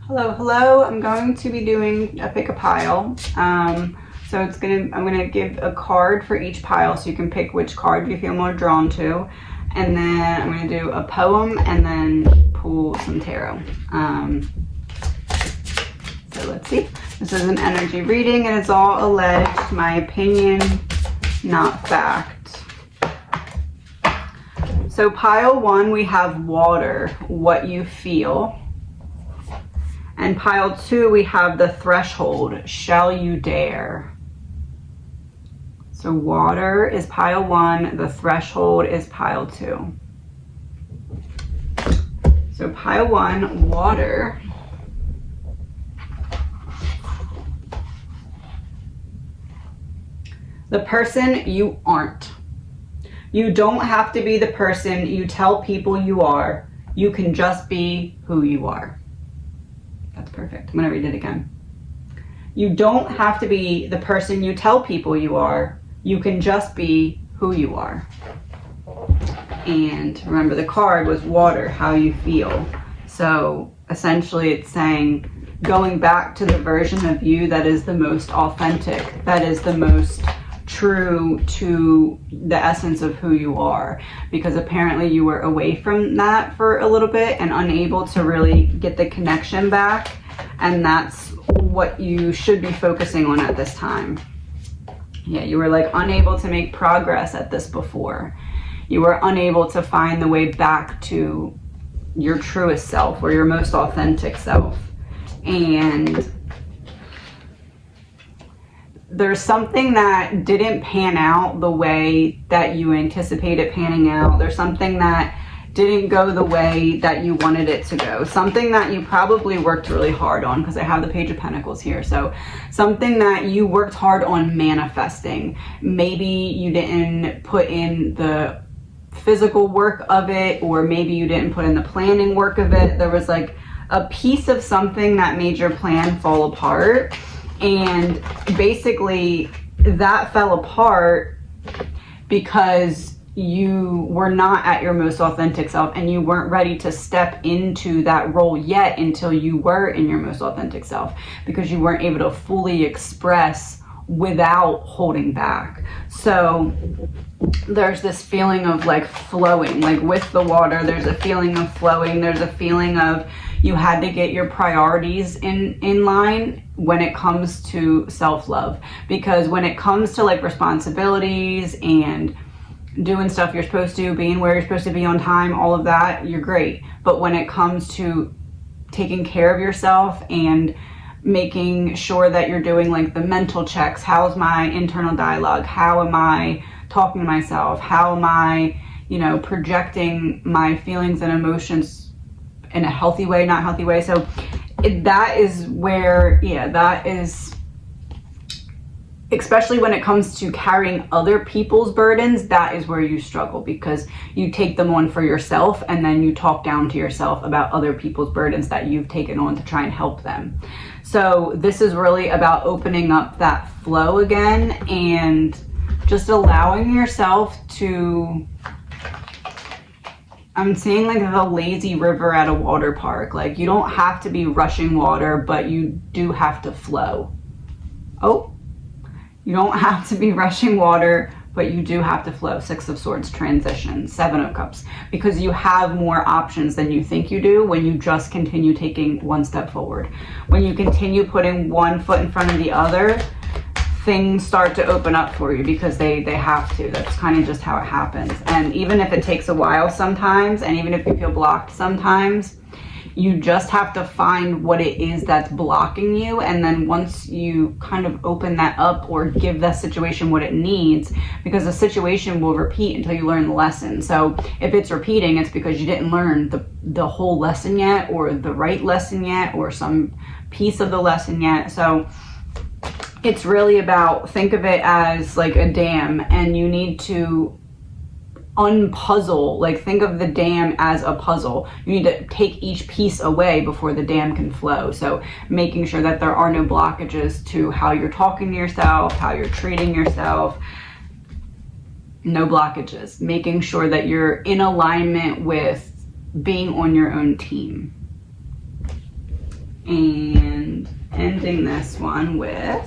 Hello, hello. I'm going to be doing a pick a pile. So I'm gonna give a card for each pile, so you can pick which card you feel more drawn to, and then I'm gonna do a poem and then pull some tarot. So let's see. This is an energy reading, and it's all alleged, my opinion, not fact. So pile 1, we have water, what you feel. And pile 2, we have the threshold, shall you dare? So water is pile 1, the threshold is pile 2. So pile 1, water. The person you aren't. You don't have to be the person you tell people you are. You can just be who you are. That's perfect. I'm going to read it again. You don't have to be the person you tell people you are. You can just be who you are. And remember, the card was water, how you feel. So essentially it's saying going back to the version of you that is the most authentic, that is the most true to the essence of who you are, because apparently you were away from that for a little bit and unable to really get the connection back, and that's what you should be focusing on at this time. Yeah, you were like unable to make progress at this before. You were unable to find the way back to your truest self or your most authentic self. And there's something that didn't pan out the way that you anticipated panning out. There's something that didn't go the way that you wanted it to go. Something that you probably worked really hard on, because I have the Page of Pentacles here. So something that you worked hard on manifesting. Maybe you didn't put in the physical work of it, or maybe you didn't put in the planning work of it. There was like a piece of something that made your plan fall apart. And basically that fell apart because you were not at your most authentic self, and you weren't ready to step into that role yet until you were in your most authentic self, because you weren't able to fully express without holding back. So there's this feeling of like flowing, like with the water, there's a feeling of flowing. There's a feeling of you had to get your priorities in line when it comes to self-love, because when it comes to like responsibilities and doing stuff you're supposed to, being where you're supposed to be on time, all of that, you're great. But when it comes to taking care of yourself and making sure that you're doing like the mental checks, how's my internal dialogue, how am I talking to myself, how am I, projecting my feelings and emotions in a healthy way, not healthy way. So that is where, that is, especially when it comes to carrying other people's burdens, that is where you struggle, because you take them on for yourself and then you talk down to yourself about other people's burdens that you've taken on to try and help them. So this is really about opening up that flow again and just allowing yourself to, I'm seeing like the lazy river at a water park. Like you don't have to be rushing water, but you do have to flow. Oh, you don't have to be rushing water, but you do have to flow. 6 of Swords transition, 7 of Cups, because you have more options than you think you do when you just continue taking one step forward. When you continue putting one foot in front of the other, things start to open up for you, because they have to. That's kind of just how it happens. And even if it takes a while sometimes, and even if you feel blocked sometimes, you just have to find what it is that's blocking you. And then once you kind of open that up, or give that situation what it needs, because the situation will repeat until you learn the lesson. So if it's repeating, it's because you didn't learn the whole lesson yet, or the right lesson yet, or some piece of the lesson yet. So it's really about, think of it as like a dam, and you need to unpuzzle, like think of the dam as a puzzle. You need to take each piece away before the dam can flow. So making sure that there are no blockages to how you're talking to yourself, how you're treating yourself, no blockages. Making sure that you're in alignment with being on your own team. And ending this one with,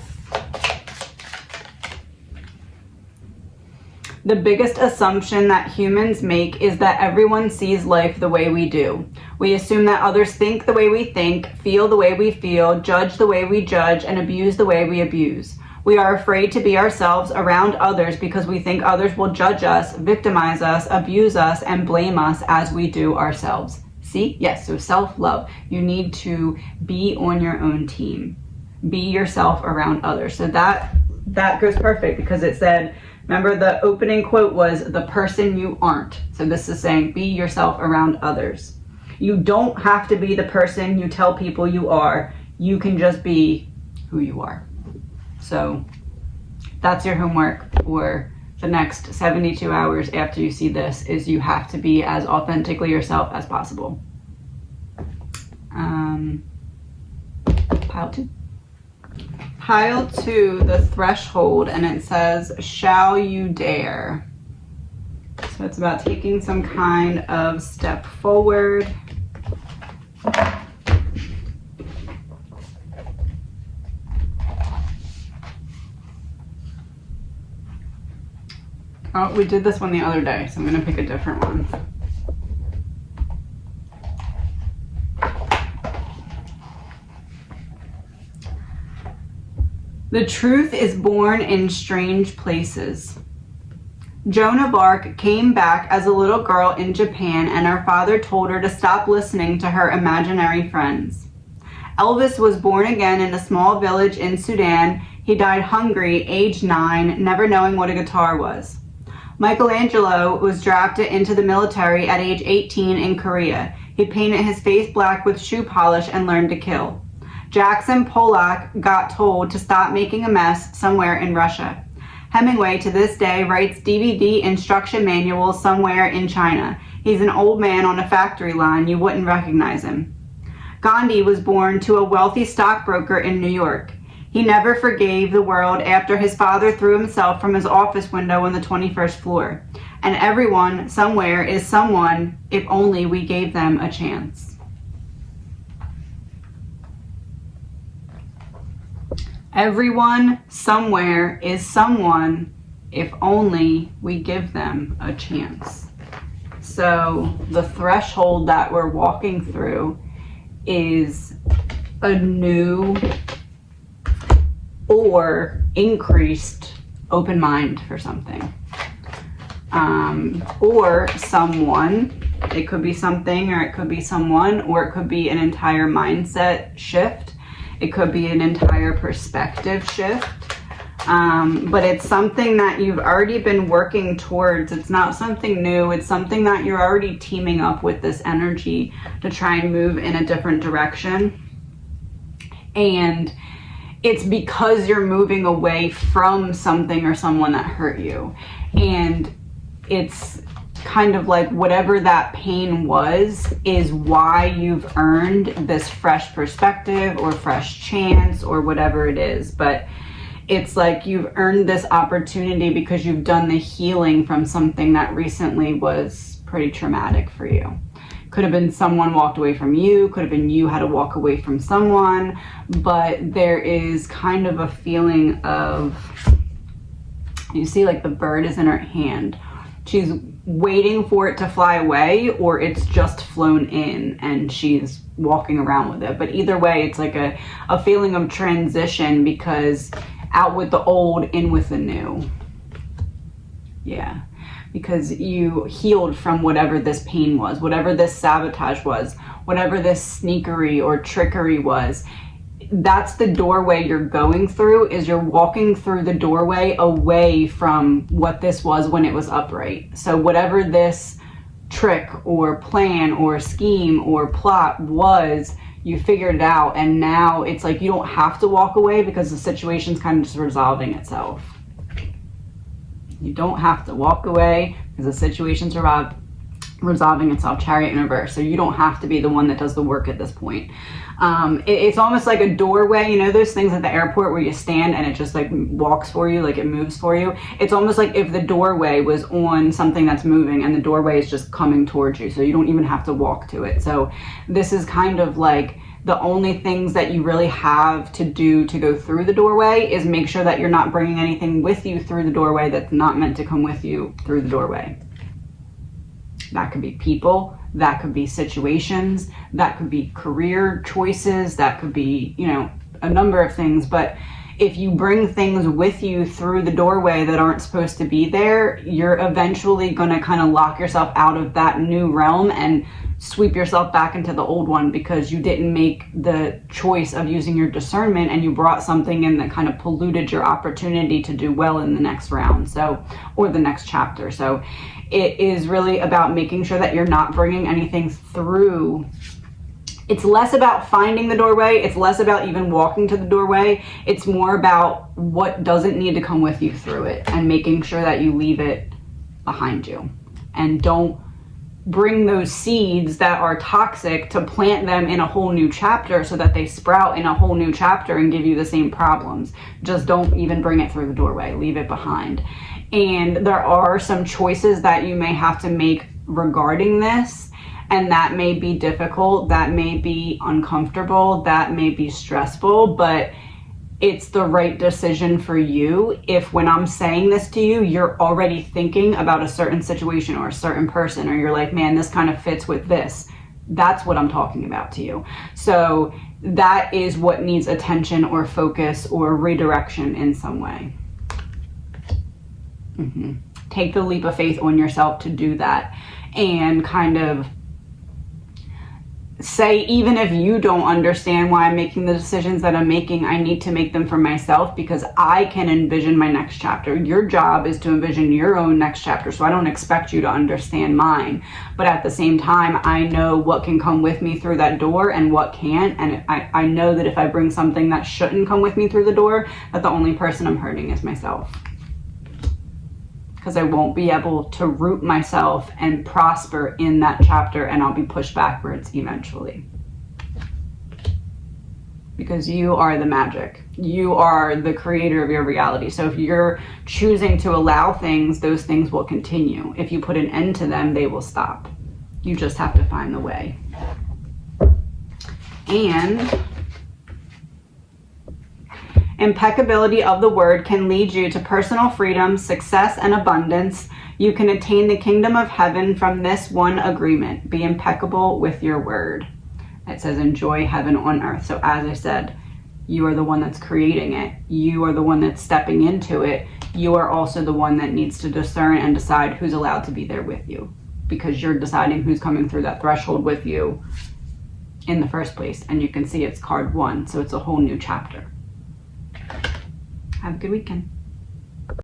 the biggest assumption that humans make is that everyone sees life the way we do. We assume that others think the way we think, feel the way we feel, judge the way we judge, and abuse the way we abuse. We are afraid to be ourselves around others because we think others will judge us, victimize us, abuse us, and blame us as we do ourselves. See? Yes, so self-love. You need to be on your own team. Be yourself around others. So that goes perfect because it said, remember the opening quote was the person you aren't. So this is saying be yourself around others. You don't have to be the person you tell people you are. You can just be who you are. So that's your homework for the next 72 hours after you see this, is you have to be as authentically yourself as possible. Pile 2. Pile 2, the threshold, and it says, shall you dare? So it's about taking some kind of step forward. Oh, we did this one the other day, so I'm going to pick a different one. The truth is born in strange places. Joan of Arc came back as a little girl in Japan, and her father told her to stop listening to her imaginary friends. Elvis was born again in a small village in Sudan. He died hungry, age 9, never knowing what a guitar was. Michelangelo was drafted into the military at age 18 in Korea. He painted his face black with shoe polish and learned to kill. Jackson Pollock got told to stop making a mess somewhere in Russia. Hemingway to this day writes DVD instruction manuals somewhere in China. He's an old man on a factory line. You wouldn't recognize him. Gandhi was born to a wealthy stockbroker in New York. He never forgave the world after his father threw himself from his office window on the 21st floor. And everyone, somewhere, is someone if only we gave them a chance. Everyone, somewhere, is someone if only we give them a chance. So the threshold that we're walking through is a new or increased open mind for something. Or someone, it could be something, or it could be someone, or it could be an entire mindset shift. It could be an entire perspective shift. But it's something that you've already been working towards. It's not something new. It's something that you're already teaming up with this energy to try and move in a different direction. And it's because you're moving away from something or someone that hurt you. And it's kind of like whatever that pain was is why you've earned this fresh perspective or fresh chance or whatever it is. But it's like you've earned this opportunity because you've done the healing from something that recently was pretty traumatic for you. Could have been someone walked away from you, could have been you had to walk away from someone, but there is kind of a feeling of, you see like the bird is in her hand. She's waiting for it to fly away, or it's just flown in and she's walking around with it. But either way, it's like a feeling of transition, because out with the old, in with the new. Yeah. Because you healed from whatever this pain was, whatever this sabotage was, whatever this sneakery or trickery was. That's the doorway you're going through, is you're walking through the doorway away from what this was when it was upright. So whatever this trick or plan or scheme or plot was, you figured it out, and now it's like you don't have to walk away because the situation's kind of just resolving itself. You don't have to walk away because the situation's resolving itself. Chariot in reverse. So you don't have to be the one that does the work at this point. It's almost like a doorway. You know those things at the airport where you stand and it just like walks for you, like it moves for you? It's almost like if the doorway was on something that's moving and the doorway is just coming towards you. So you don't even have to walk to it. So this is kind of like The only things that you really have to do to go through the doorway is make sure that you're not bringing anything with you through the doorway that's not meant to come with you through the doorway. That could be people, that could be situations, that could be career choices, that could be, you know, a number of things. But if you bring things with you through the doorway that aren't supposed to be there, you're eventually going to kind of lock yourself out of that new realm and sweep yourself back into the old one, because you didn't make the choice of using your discernment and you brought something in that kind of polluted your opportunity to do well in the next round, so, or the next chapter. So it is really about making sure that you're not bringing anything through. It's less about finding the doorway. It's less about even walking to the doorway. It's more about what doesn't need to come with you through it, and making sure that you leave it behind you. And don't bring those seeds that are toxic to plant them in a whole new chapter so that they sprout in a whole new chapter and give you the same problems. Just don't even bring it through the doorway. Leave it behind. And there are some choices that you may have to make regarding this. And that may be difficult, that may be uncomfortable, that may be stressful, but it's the right decision for you if, when I'm saying this to you, you're already thinking about a certain situation or a certain person, or you're like, man, this kind of fits with this. That's what I'm talking about to you. So that is what needs attention or focus or redirection in some way. Take the leap of faith on yourself to do that, and kind of say, even if you don't understand why I'm making the decisions that I'm making, I need to make them for myself because I can envision my next chapter. Your job is to envision your own next chapter, so I don't expect you to understand mine. But at the same time, I know what can come with me through that door and what can't. And I know that if I bring something that shouldn't come with me through the door, that the only person I'm hurting is myself. Because I won't be able to root myself and prosper in that chapter, and I'll be pushed backwards eventually. Because you are the magic. You are the creator of your reality. So if you're choosing to allow things, those things will continue. If you put an end to them, they will stop. You just have to find the way. And impeccability of the word can lead you to personal freedom, success, and abundance. You can attain the kingdom of heaven from this one agreement. Be impeccable with your word. It says enjoy heaven on earth. So as I said, you are the one that's creating it. You are the one that's stepping into it. You are also the one that needs to discern and decide who's allowed to be there with you, because you're deciding who's coming through that threshold with you in the first place. And you can see it's card 1, so it's a whole new chapter. Have a good weekend.